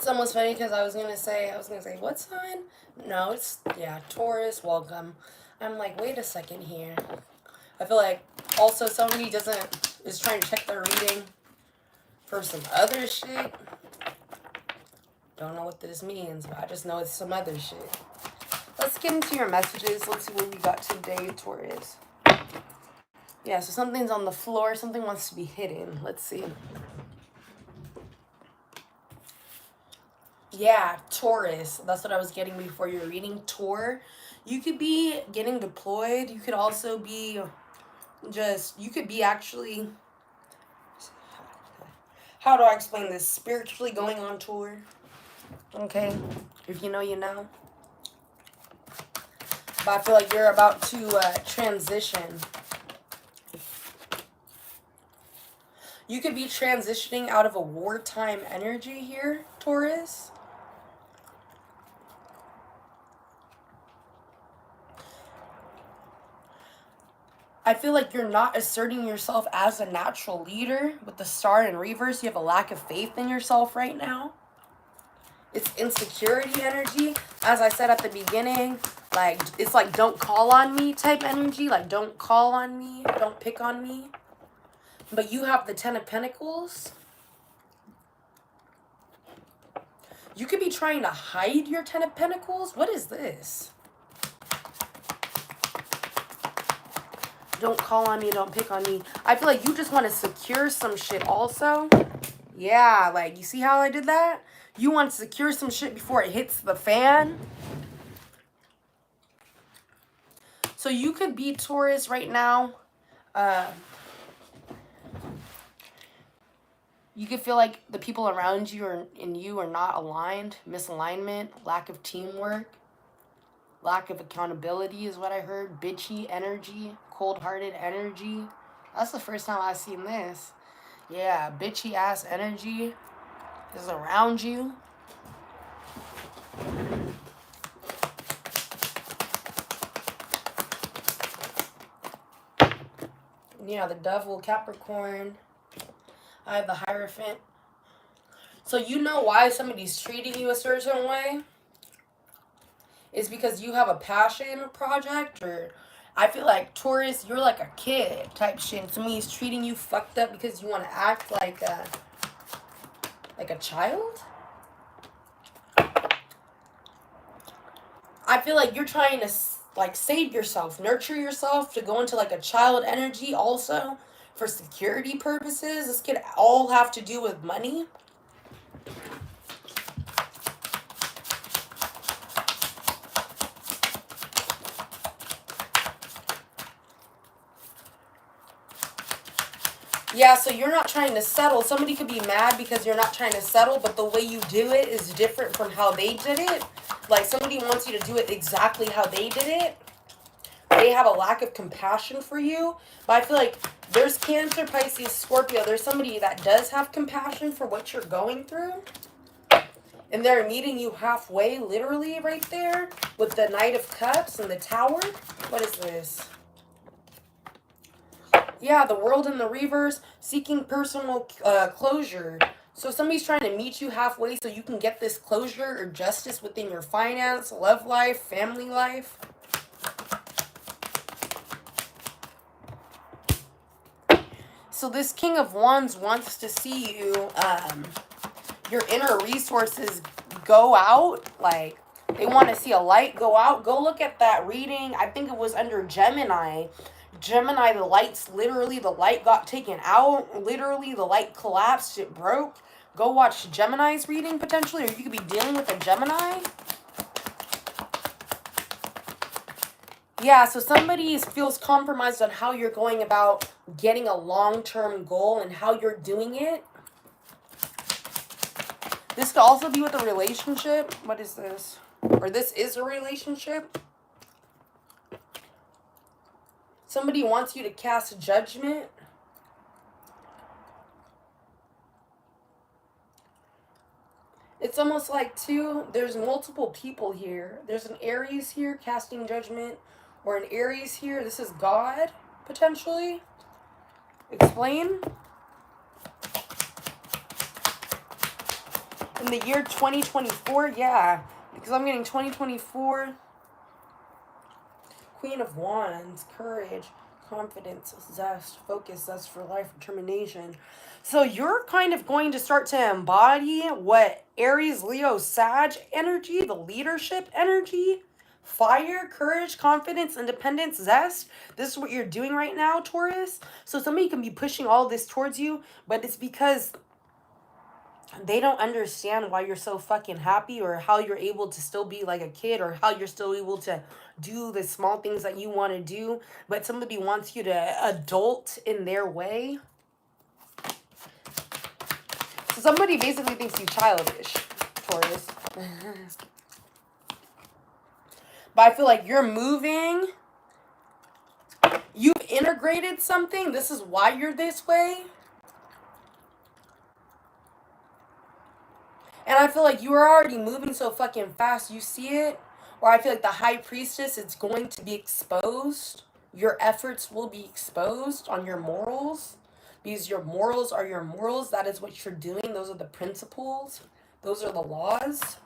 It's almost funny because I was gonna say, what sign? No, it's, yeah, Taurus, welcome. I'm like, wait a second here. I feel like also somebody is trying to check their reading for some other shit. Don't know what this means, but I just know it's some other shit. Let's get into your messages. Let's see what we got today, Taurus. Yeah, so something's on the floor. Something wants to be hidden. Let's see. Yeah, Taurus. That's what I was getting before your reading. Tour. You could be getting deployed. You could also be you could be actually, how do I explain this? Spiritually going on tour. Okay? If you know, you know. But I feel like you're about to transition. You could be transitioning out of a wartime energy here, Taurus. I feel like you're not asserting yourself as a natural leader. With the star in reverse, you have a lack of faith in yourself right now. It's insecurity energy. As I said at the beginning, like, it's like don't call on me type energy. Like, don't call on me. Don't pick on me. But you have the 10 of Pentacles. You could be trying to hide your 10 of Pentacles. What is this? Don't call on me, don't pick on me. I feel like you just want to secure some shit also. Yeah, like, you see how I did that? You want to secure some shit before it hits the fan. So you could be Taurus right now. You could feel like the people around you are not aligned. Misalignment, lack of teamwork. Lack of accountability is what I heard. Bitchy energy. Cold-hearted energy. That's the first time I've seen this. Yeah, bitchy ass energy is around you. Yeah, the Devil, Capricorn. I have the Hierophant. So you know why somebody's treating you a certain way? It's because you have a passion project, or I feel like Taurus, you're like a kid type shit. Somebody's treating you fucked up because you want to act like a child. I feel like you're trying to like save yourself, nurture yourself to go into like a child energy also for security purposes. This could all have to do with money. Yeah, so you're not trying to settle. Somebody could be mad because you're not trying to settle, but the way you do it is different from how they did it. Like, somebody wants you to do it exactly how they did it. They have a lack of compassion for you. But I feel like there's Cancer, Pisces, Scorpio. There's somebody that does have compassion for what you're going through. And they're meeting you halfway, literally, right there. With the Knight of Cups and the Tower. What is this? Yeah, the World in the reverse, seeking personal closure. So somebody's trying to meet you halfway so you can get this closure or justice within your finance, love life, family life. So this King of Wands wants to see you, your inner resources go out. Like, they want to see a light go out. Go look at that reading. I think it was under Gemini. Gemini, the light got taken out. Literally, the light collapsed. It broke. Go watch Gemini's reading, potentially. Or you could be dealing with a Gemini. Yeah, so somebody feels compromised on how you're going about getting a long-term goal and how you're doing it. This could also be with a relationship. What is this? Or this is a relationship. Somebody wants you to cast judgment. It's almost like, too, there's multiple people here. There's an Aries here casting judgment. Or an Aries here. This is God, potentially. Explain. And the year 2024, yeah. Because I'm getting 2024. Queen of Wands, courage, confidence, zest, focus, zest for life, determination. So you're kind of going to start to embody what Aries, Leo, Sag energy, the leadership energy, fire, courage, confidence, independence, zest. This is what you're doing right now, Taurus. So somebody can be pushing all this towards you, but it's because they don't understand why you're so fucking happy, or how you're able to still be like a kid, or how you're still able to do the small things that you want to do, but somebody wants you to adult in their way. So somebody basically thinks you childish, Taurus. But I feel like you're moving. You've integrated something. This is why you're this way. And I feel like you are already moving so fucking fast. You see it? Or I feel like the high priestess, it's going to be exposed. Your efforts will be exposed on your morals. Because your morals are your morals. That is what you're doing. Those are the principles. Those are the laws.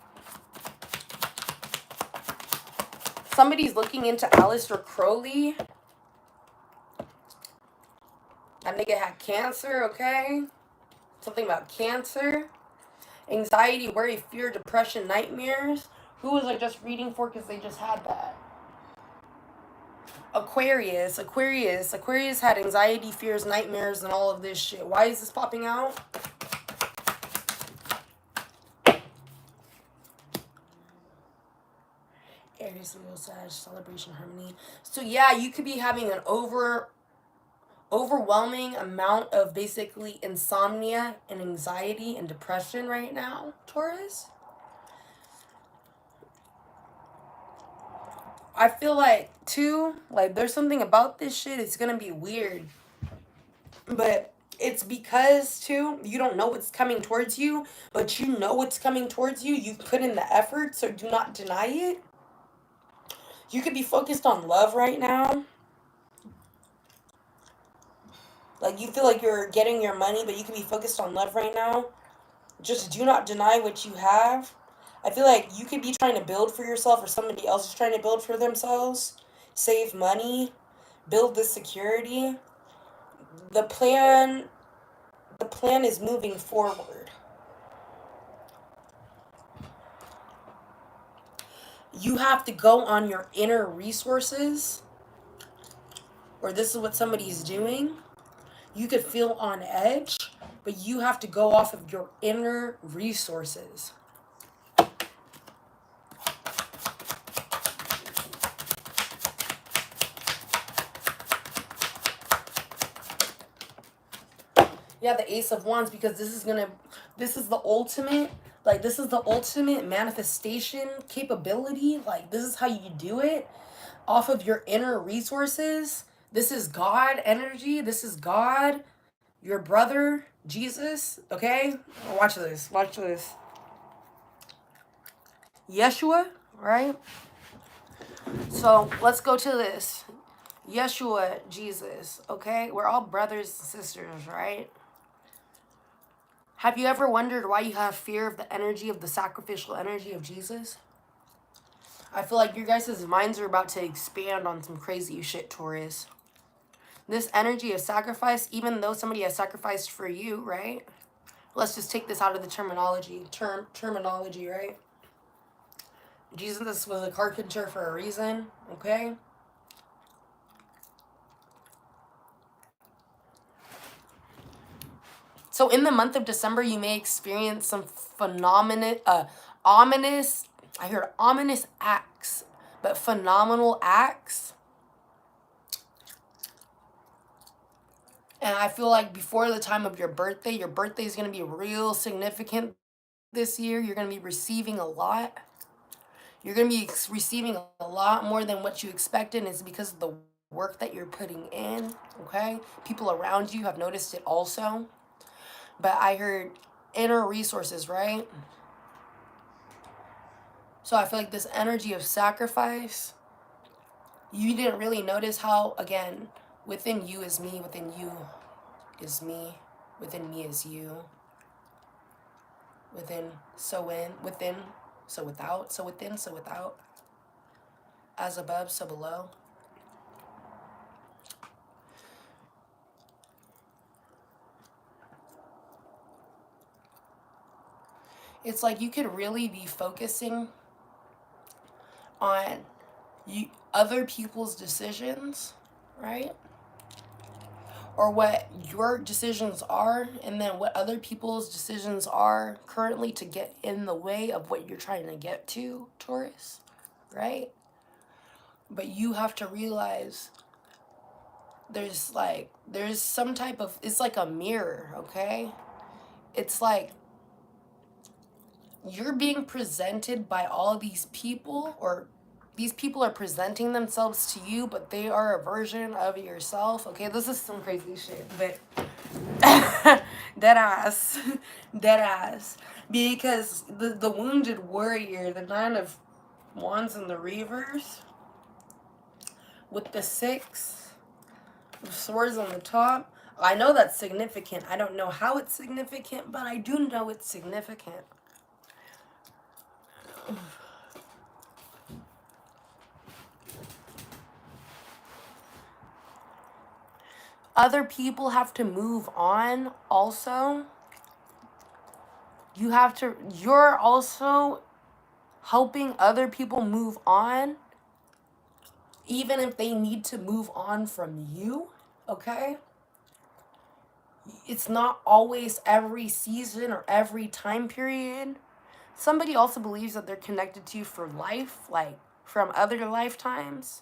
Somebody's looking into Aleister Crowley. That nigga had cancer, okay? Something about cancer. Anxiety, worry, fear, depression, nightmares. Who was I just reading for because they just had that? Aquarius. Aquarius had anxiety, fears, nightmares, and all of this shit. Why is this popping out? Aries, Leo, Sag, celebration, harmony. So yeah, you could be having an overwhelming amount of basically insomnia and anxiety and depression right now, Taurus. I feel like, too, like, there's something about this shit. It's gonna be weird. But it's because, too, you don't know what's coming towards you, but you know what's coming towards you. You've put in the effort, so do not deny it. You could be focused on love right now. Like, you feel like you're getting your money, but you could be focused on love right now. Just do not deny what you have. I feel like you could be trying to build for yourself, or somebody else is trying to build for themselves. Save money. Build the security. The plan is moving forward. You have to go on your inner resources, or this is what somebody's doing. You could feel on edge, but you have to go off of your inner resources. Yeah, the Ace of Wands, because this is the ultimate, like, this is the ultimate manifestation capability. Like, this is how you do it, off of your inner resources. This is God energy. This is God, your brother, Jesus, okay? Watch this. Watch this. Yeshua, right? So, let's go to this. Yeshua, Jesus, okay? We're all brothers and sisters, right? Have you ever wondered why you have fear of the energy, of the sacrificial energy of Jesus? I feel like your guys' minds are about to expand on some crazy shit, Taurus. This energy of sacrifice, even though somebody has sacrificed for you, right? Let's just take this out of the terminology, right? Jesus was a carpenter for a reason, okay? So in the month of December, you may experience some ominous, I heard ominous acts, but phenomenal acts. And I feel like before the time of your birthday is going to be real significant this year. You're going to be receiving a lot. You're going to be receiving a lot more than what you expected. And it's because of the work that you're putting in, okay? People around you have noticed it also. But I heard inner resources, right? So I feel like this energy of sacrifice, you didn't really notice how, again, within you is me, within you is me, within me is you, Within, so in, within, so without, so within, so without. As above, so below. It's like you could really be focusing on other people's decisions, right? Or what your decisions are, and then what other people's decisions are currently to get in the way of what you're trying to get to, Taurus, right? But you have to realize there's some type of, it's like a mirror, okay? It's like you're being presented by all these people, or these people are presenting themselves to you, but they are a version of yourself. Okay, this is some crazy shit, but dead ass. Dead ass. Because the wounded warrior, the 9 of Wands in the reverse, with the 6 of Swords on the top, I know that's significant. I don't know how it's significant, but I do know it's significant. Other people have to move on also. You're also helping other people move on, even if they need to move on from you, okay? It's not always every season or every time period. Somebody also believes that they're connected to you for life, like from other lifetimes.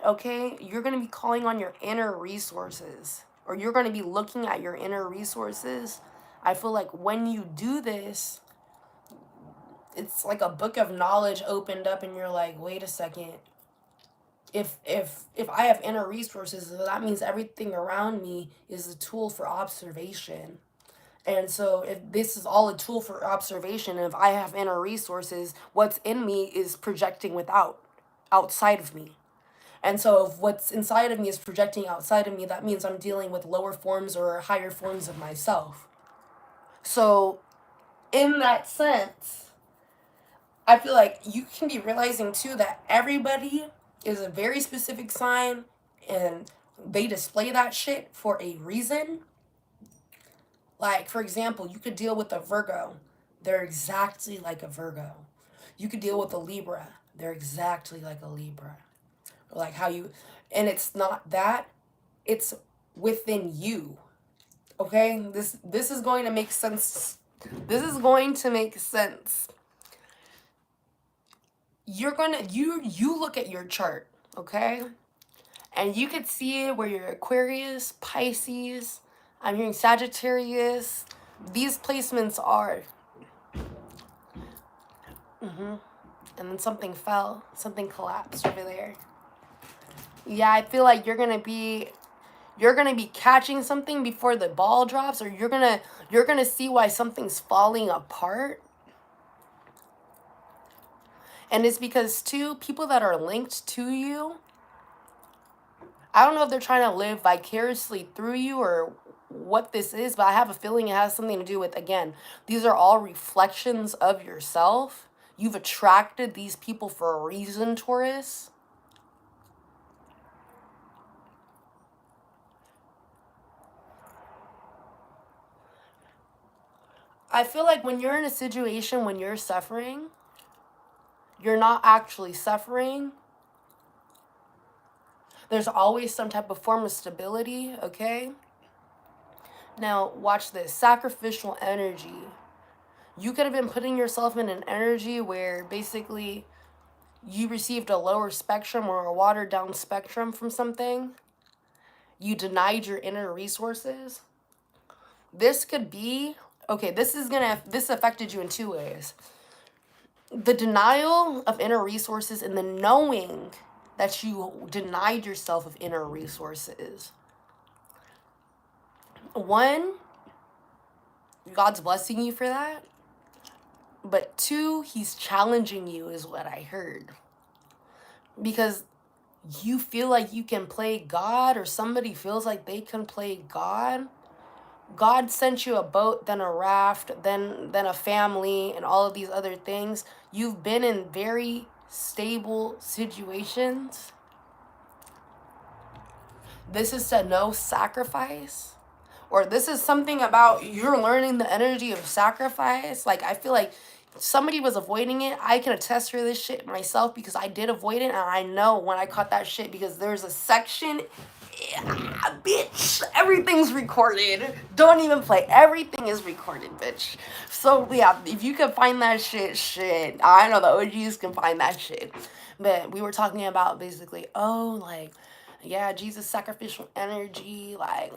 Okay? You're going to be calling on your inner resources, or you're going to be looking at your inner resources. I feel like when you do this, it's like a book of knowledge opened up, and you're like, wait a second. If I have inner resources, that means everything around me is a tool for observation. And so if this is all a tool for observation, and if I have inner resources, what's in me is projecting outside of me. And so if what's inside of me is projecting outside of me, that means I'm dealing with lower forms or higher forms of myself. So in that sense, I feel like you can be realizing too that everybody is a very specific sign, and they display that shit for a reason. Like, for example, you could deal with a Virgo. They're exactly like a Virgo. You could deal with a Libra. They're exactly like a Libra. Or like how you, and it's not that, it's within you. Okay? This is going to make sense. This is going to make sense. You're gonna you look at your chart, okay? And you could see it where you're Aquarius, Pisces, I'm hearing Sagittarius. These placements are. And then something fell, something collapsed over there. Yeah, I feel like you're gonna be catching something before the ball drops, or you're gonna see why something's falling apart. And it's because two people that are linked to you, I don't know if they're trying to live vicariously through you or what this is, but I have a feeling it has something to do with, again, these are all reflections of yourself. You've attracted these people for a reason, Taurus. I feel like when you're in a situation when you're suffering, you're not actually suffering. There's always some type of form of stability, okay? Now, watch this. Sacrificial energy. You could have been putting yourself in an energy where basically you received a lower spectrum or a watered down spectrum from something. You denied your inner resources. This could be, okay, this affected you in 2 ways. The denial of inner resources and the knowing that you denied yourself of inner resources. One, God's blessing you for that. But 2, he's challenging you is what I heard. Because you feel like you can play God, or somebody feels like they can play God God sent you a boat, then a raft, then a family, and all of these other things. You've been in very stable situations. This is to no sacrifice. Or this is something about you're learning the energy of sacrifice. Like, I feel like somebody was avoiding it. I can attest for this shit myself because I did avoid it, and I know when I caught that shit because there's a section. Yeah, bitch, everything's recorded. Don't even play. Everything is recorded, bitch. So yeah, if you can find that shit. I know the OGs can find that shit. But we were talking about basically, oh, like, yeah, Jesus sacrificial energy, like,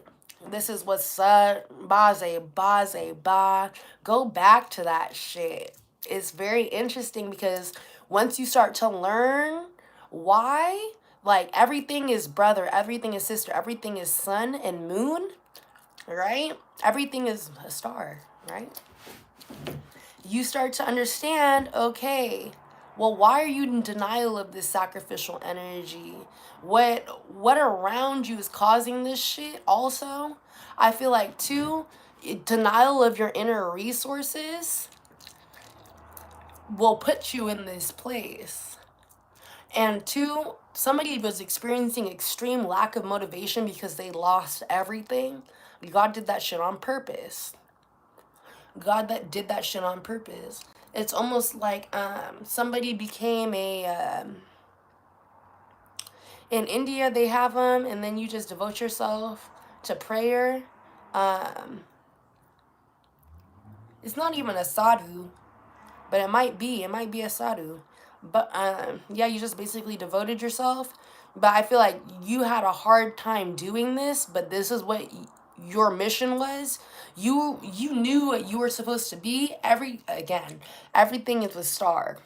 this is what's up, ba. Go back to that shit. It's very interesting because once you start to learn why, like, everything is brother, everything is sister, everything is sun and moon, right? Everything is a star, right? You start to understand, okay, well, why are you in denial of this sacrificial energy? What around you is causing this shit also? I feel like too, denial of your inner resources will put you in this place. And two, somebody was experiencing extreme lack of motivation because they lost everything. God did that shit on purpose. God that did that shit on purpose. It's almost like somebody became a in India they have them, and then you just devote yourself to prayer. Um, it's not even a sadhu, but it might be. It might be a sadhu. But yeah, you just basically devoted yourself. But I feel like you had a hard time doing this, but this is what your mission was. You knew what you were supposed to be. Everything is a star.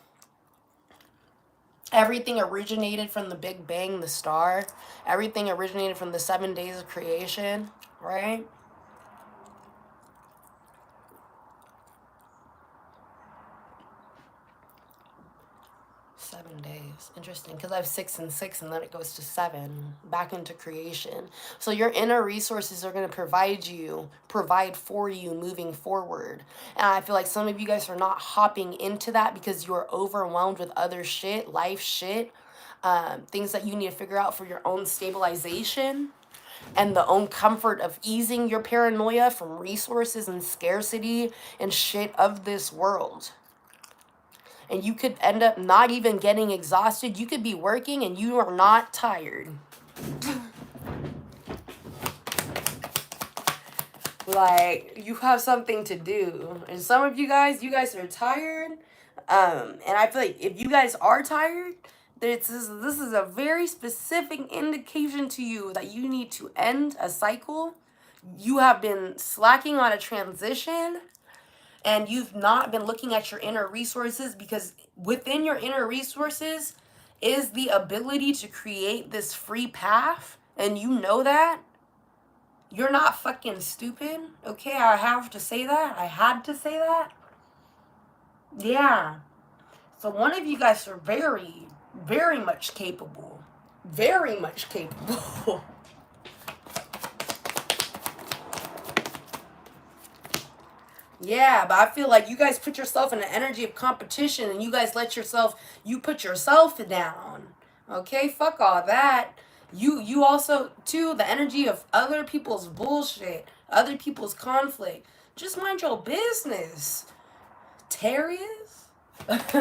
Everything originated from the Big Bang, the star. Everything originated from the 7 days of creation, right? 7 days. Interesting. Because I have 6 and 6, and then it goes to 7. Back into creation. So your inner resources are going to provide for you moving forward. And I feel like some of you guys are not hopping into that because you're overwhelmed with other shit, life shit, things that you need to figure out for your own stabilization and the own comfort of easing your paranoia from resources and scarcity and shit of this world. And you could end up not even getting exhausted. You could be working and you are not tired. Like, you have something to do. And some of you guys are tired. And I feel like if you guys are tired, this is a very specific indication to you that you need to end a cycle. You have been slacking on a transition, and you've not been looking at your inner resources, because within your inner resources is the ability to create this free path, and you know that. You're not fucking stupid, okay? I have to say that. I had to say that. Yeah. So one of you guys are very, very much capable. Very much capable. Yeah, but I feel like you guys put yourself in the energy of competition, and you guys you put yourself down. Okay, fuck all that. You also too, the energy of other people's bullshit, other people's conflict. Just mind your business. Terriers? But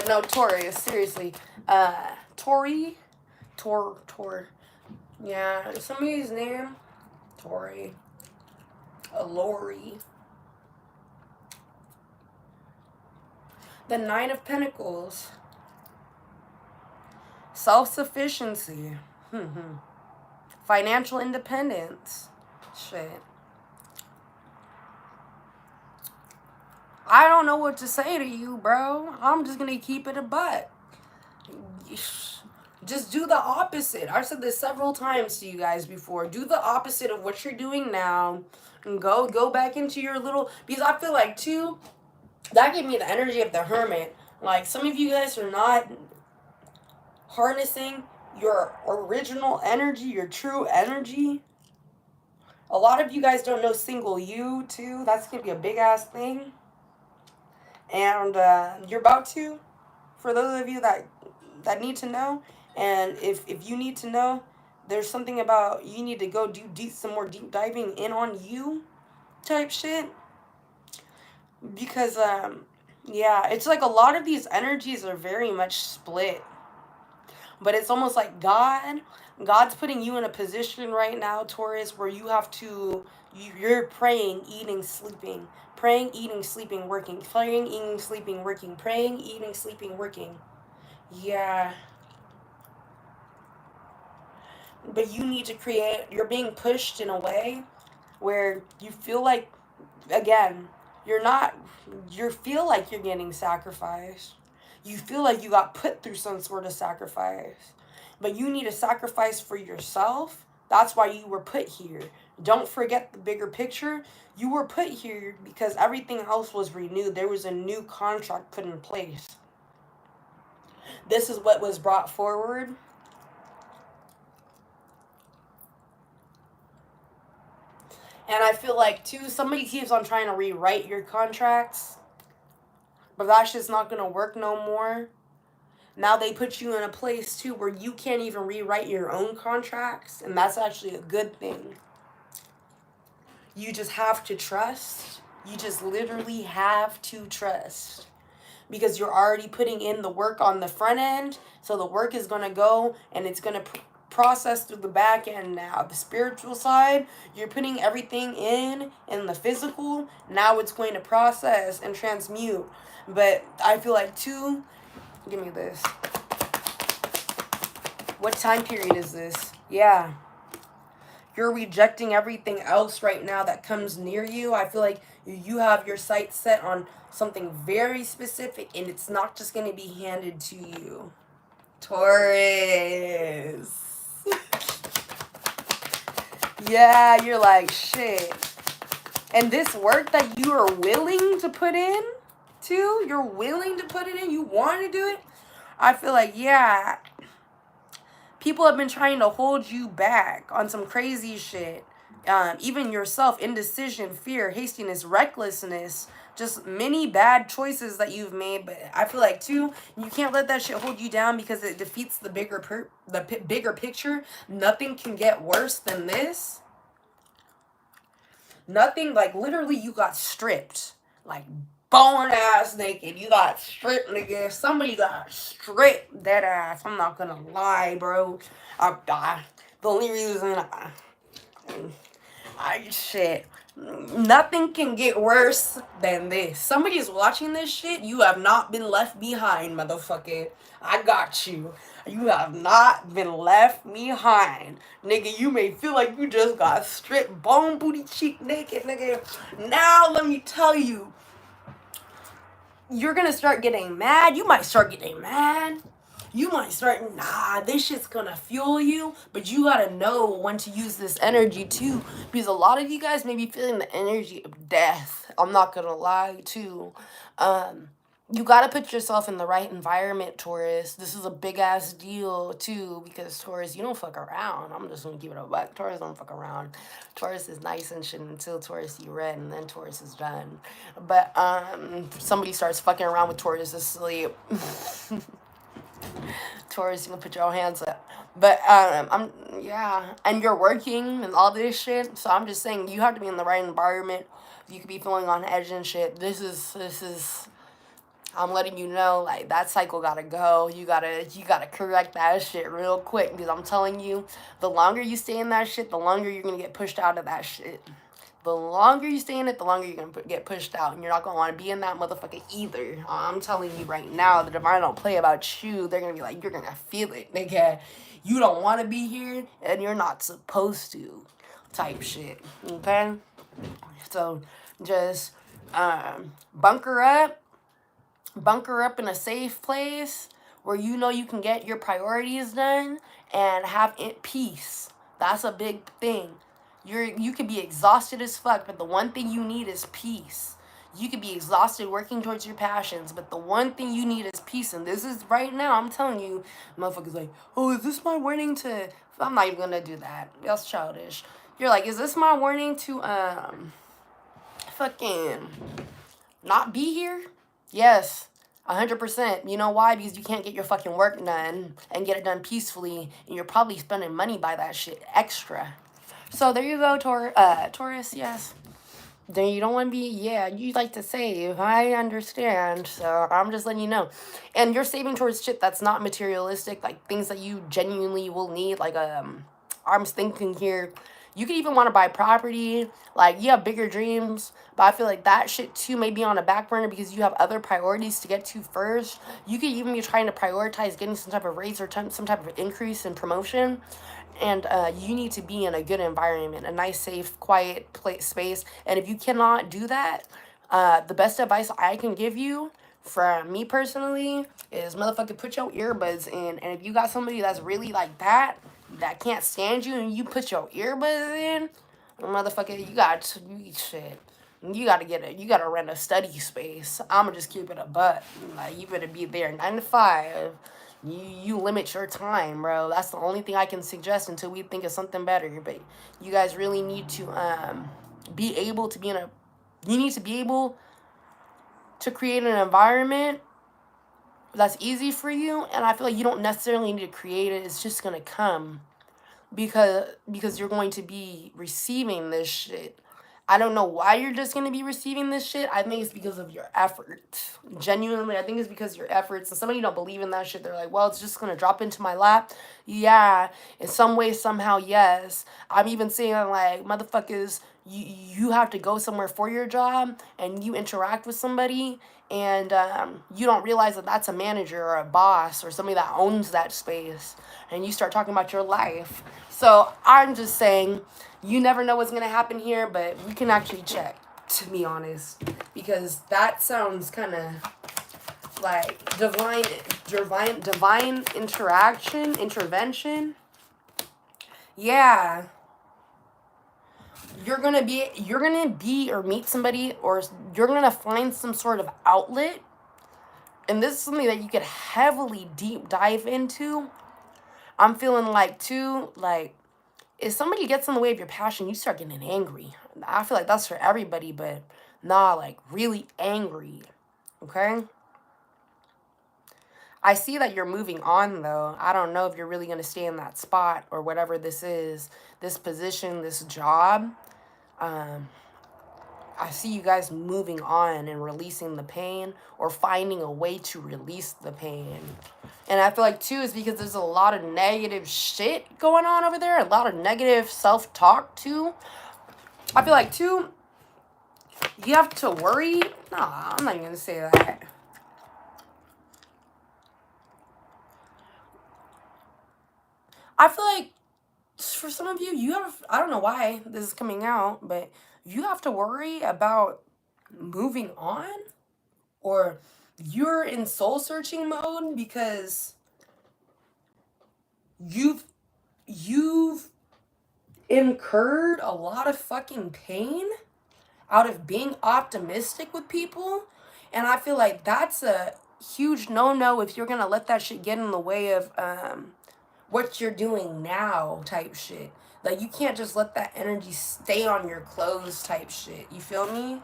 no, Taurus, seriously. Tori? Tor. Yeah, somebody's name? Tori. Lori. The Nine of Pentacles. Self-sufficiency. Financial independence. Shit. I don't know what to say to you, bro. I'm just gonna keep it a butt. Just do the opposite. I've said this several times to you guys before. Do the opposite of what you're doing now. And go back into your little... Because I feel like, too, that gave me the energy of the hermit. Like, some of you guys are not harnessing your original energy, your true energy. A lot of you guys don't know single you too. That's gonna be a big ass thing, and you're about to. For those of you that need to know, and if you need to know, there's something about you need to go do some more deep diving in on you type shit, because yeah, it's like a lot of these energies are very much split, but it's almost like God's putting you in a position right now, Taurus, where you have to, you're praying, eating, sleeping, praying, eating, sleeping, working, praying, eating, sleeping, working, praying, eating, sleeping, working. Yeah, but you need to create, you're being pushed in a way where you feel like, again, you're not, you feel like you're getting sacrificed. You feel like you got put through some sort of sacrifice. But you need a sacrifice for yourself. That's why you were put here. Don't forget the bigger picture. You were put here because everything else was renewed. There was a new contract put in place. This is what was brought forward. And I feel like, too, somebody keeps on trying to rewrite your contracts, but that's just not going to work no more. Now they put you in a place, too, where you can't even rewrite your own contracts, and that's actually a good thing. You just have to trust. You just literally have to trust. Because you're already putting in the work on the front end, so the work is going to go, and it's going to process through the back end now. The spiritual side, you're putting everything in the physical. Now it's going to process and transmute. But I feel like, too, give me this. What time period is this? Yeah. You're rejecting everything else right now that comes near you. I feel like you have your sights set on something very specific, and it's not just going to be handed to you. Taurus. Yeah, you're like, shit. And this work that you are willing to put in, too, you're willing to put it in, you want to do it, I feel like, yeah, people have been trying to hold you back on some crazy shit. Even yourself, indecision, fear, hastiness, recklessness, just many bad choices that you've made. But I feel like, too, you can't let that shit hold you down because it defeats the bigger picture. Nothing can get worse than this. Nothing, like, literally, you got stripped. Like, bone ass naked. You got stripped, nigga. Somebody got stripped, dead ass. I'm not gonna lie, bro. The only reason shit. Nothing can get worse than this. Somebody's watching this shit. You have not been left behind, motherfucker. I got you. You have not been left behind. Nigga, you may feel like you just got stripped bone booty cheek naked, nigga. Now, let me tell you, you're gonna start getting mad. You might start getting mad. You might start, this shit's gonna fuel you, but you gotta know when to use this energy too, because a lot of you guys may be feeling the energy of death. I'm not gonna lie too. You gotta put yourself in the right environment, Taurus. This is a big ass deal too, because Taurus, you don't fuck around. I'm just gonna give it a buck. Taurus don't fuck around. Taurus is nice and shit until Taurus you red, and then Taurus is done. But somebody starts fucking around with Taurus asleep. Taurus, you can put your hands up. But and you're working and all this shit. So I'm just saying you have to be in the right environment. You could be feeling on edge and shit. This is I'm letting you know, like, that cycle gotta go. You gotta correct that shit real quick, because I'm telling you, the longer you stay in that shit, the longer you're gonna get pushed out of that shit. The longer you stay in it, the longer you're going to get pushed out. And you're not going to want to be in that motherfucker either. I'm telling you right now, the divine don't play about you. They're going to be like, you're going to feel it, nigga. You don't want to be here, and you're not supposed to type shit. Okay? So, just bunker up. Bunker up in a safe place where you know you can get your priorities done and have peace. That's a big thing. You could be exhausted as fuck, but the one thing you need is peace. You could be exhausted working towards your passions, but the one thing you need is peace. And this is right now, I'm telling you, motherfuckers like, oh, is this my warning to... I'm not even gonna do that. That's childish. You're like, is this my warning to fucking not be here? Yes, 100%. You know why? Because you can't get your fucking work done and get it done peacefully, and you're probably spending money by that shit extra. So there you go, Taurus. Yes. Then you don't want to be, yeah, you like to save. I understand. So I'm just letting you know. And you're saving towards shit that's not materialistic, like things that you genuinely will need. Like, I'm thinking here, you could even want to buy property. Like, you have bigger dreams. But I feel like that shit too may be on a back burner because you have other priorities to get to first. You could even be trying to prioritize getting some type of raise or some type of increase in promotion. And you need to be in a good environment, a nice, safe, quiet space. And if you cannot do that, the best advice I can give you from me personally is motherfucker, put your earbuds in. And if you got somebody that's really like that can't stand you, and you put your earbuds in, motherfucker, you got shit. You gotta rent a study space. I'ma just keep it a butt. Like, you better be there 9 to 5. You limit your time, bro. That's the only thing I can suggest until we think of something better. But you guys really need to be able to you need to be able to create an environment that's easy for you. And I feel like you don't necessarily need to create it. It's just gonna come because you're going to be receiving this shit. I don't know why you're just going to be receiving this shit. I think it's because of your efforts. Genuinely, I think it's because of your efforts. And some of you don't believe in that shit. They're like, well, it's just going to drop into my lap. Yeah, in some way, somehow, yes. I'm even saying, like, motherfuckers, you have to go somewhere for your job and you interact with somebody and you don't realize that that's a manager or a boss or somebody that owns that space, and you start talking about your life. So I'm just saying, you never know what's going to happen here, but we can actually check, to be honest, because that sounds kind of like divine intervention. Yeah. You're gonna be or meet somebody, or you're gonna find some sort of outlet, and this is something that you could heavily deep dive into. I'm feeling like too, like, if somebody gets in the way of your passion, you start getting angry. I feel like that's for everybody, but nah, like, really angry. Okay? I see that you're moving on, though. I don't know if you're really going to stay in that spot or whatever this is, this position, this job. I see you guys moving on and releasing the pain or finding a way to release the pain. And I feel like, too, is because there's a lot of negative shit going on over there. A lot of negative self-talk, too. I feel like, too, you have to worry. Nah, I'm not even going to say that. I feel like for some of you, I don't know why this is coming out, but you have to worry about moving on, or you're in soul searching mode because you've incurred a lot of fucking pain out of being optimistic with people. And I feel like that's a huge no-no if you're gonna let that shit get in the way of what you're doing now type shit. Like, you can't just let that energy stay on your clothes type shit. You feel me?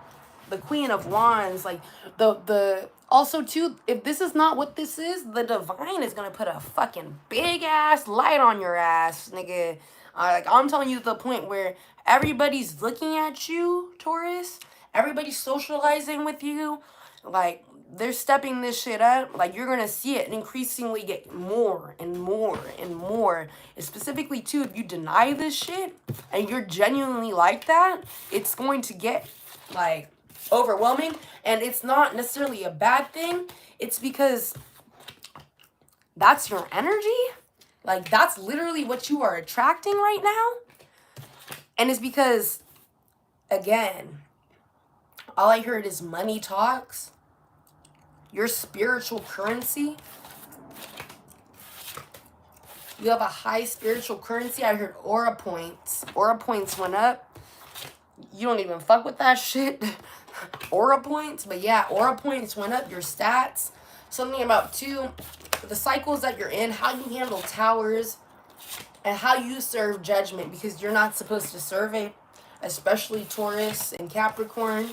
The Queen of Wands, like, the also too, if this is not what this is, the divine is gonna put a fucking big ass light on your ass, nigga. Like, I'm telling you, to the point where everybody's looking at you, Taurus. Everybody's socializing with you. Like, they're stepping this shit up. Like, you're gonna see it increasingly get more and more and more. And specifically too, if you deny this shit and you're genuinely like that, it's going to get, like, overwhelming. And it's not necessarily a bad thing. It's because that's your energy. Like, that's literally what you are attracting right now. And it's because, again, all I heard is money talks. Your spiritual currency. You have a high spiritual currency. I heard aura points. Aura points went up. You don't even fuck with that shit. Aura points. But yeah, aura points went up. Your stats. Something about, too, the cycles that you're in. How you handle towers. and how you serve judgment, because you're not supposed to serve it, especially Taurus and Capricorn.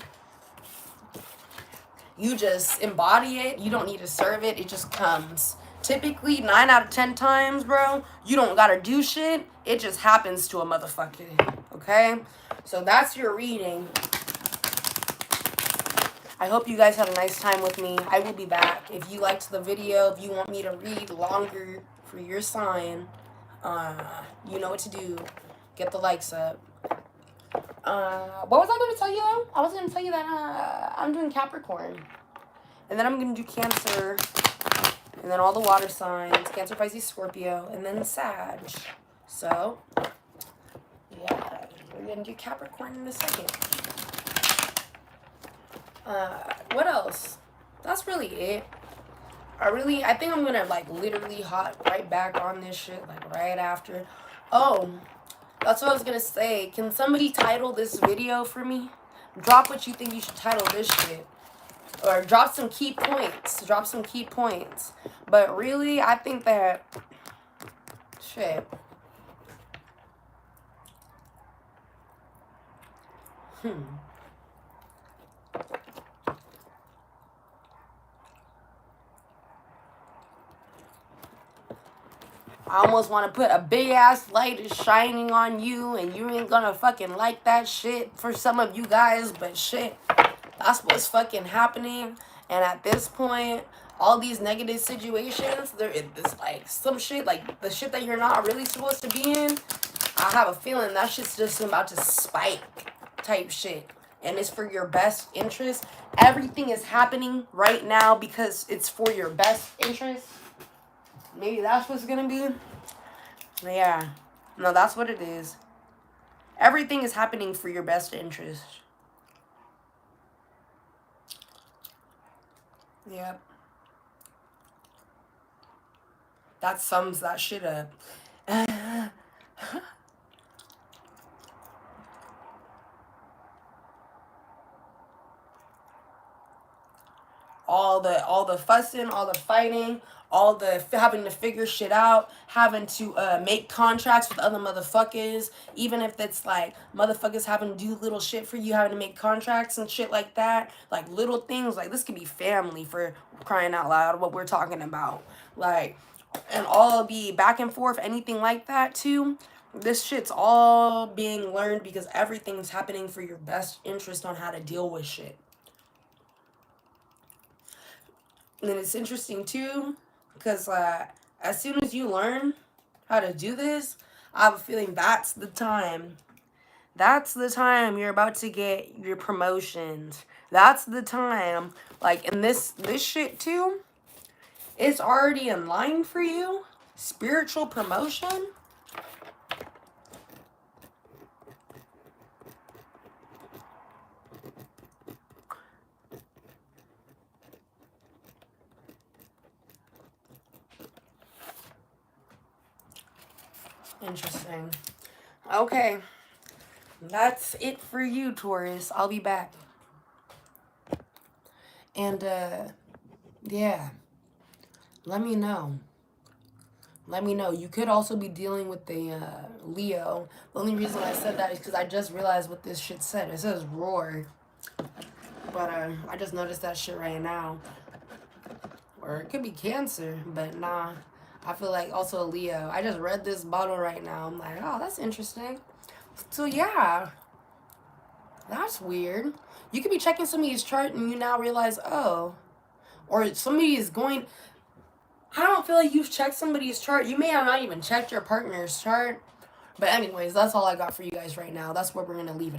You just embody it. You don't need to serve it. It just comes. Typically, 9 out of 10 times, bro, you don't gotta do shit. It just happens to a motherfucker. Okay? So that's your reading. I hope you guys had a nice time with me. I will be back. If you liked the video, if you want me to read longer for your sign, you know what to do. Get the likes up. What was I going to tell you though? I was going to tell you that I'm doing Capricorn. And then I'm going to do Cancer. And then all the water signs. Cancer, Pisces, Scorpio. And then Sag. So, yeah. We're going to do Capricorn in a second. What else? That's really it. I think I'm going to, like, literally hop right back on this shit, like, right after. Oh, that's what I was going to say. Can somebody title this video for me? Drop what you think you should title this shit. Or drop some key points. Drop some key points. But really, I think that... Shit. I almost want to put a big ass light is shining on you, and you ain't gonna fucking like that shit for some of you guys, but shit, that's what's fucking happening. And at this point, all these negative situations, there is like some shit, like the shit that you're not really supposed to be in. I have a feeling that shit's just about to spike type shit. And it's for your best interest. Everything is happening right now because it's for your best interest. Maybe that's what's gonna be. Yeah. No, that's what it is. Everything is happening for your best interest. Yep. That sums that shit up. all the fussing, all the fighting, all the having to figure shit out, having to make contracts with other motherfuckers, even if it's like motherfuckers having to do little shit for you, having to make contracts and shit like that, like little things, like this could be family, for crying out loud, what we're talking about, like, and all the back and forth, anything like that too. This shit's all being learned because everything's happening for your best interest on how to deal with shit. And then it's interesting too, because as soon as you learn how to do this, I have a feeling that's the time. That's the time you're about to get your promotions. That's the time. Like, and this shit too, it's already in line for you. Spiritual promotion. Interesting. Okay. That's it for you, Taurus. I'll be back. And, yeah. Let me know. Let me know. You could also be dealing with the Leo. The only reason I said that is because I just realized what this shit said. It says roar. But I just noticed that shit right now. Or it could be Cancer, but nah. I feel like also a Leo. I just read this bottle right now. I'm like, oh, that's interesting. So yeah. That's weird. You could be checking somebody's chart and you now realize, oh. Or somebody is going... I don't feel like you've checked somebody's chart. You may have not even checked your partner's chart. But anyways, that's all I got for you guys right now. That's where we're going to leave it at.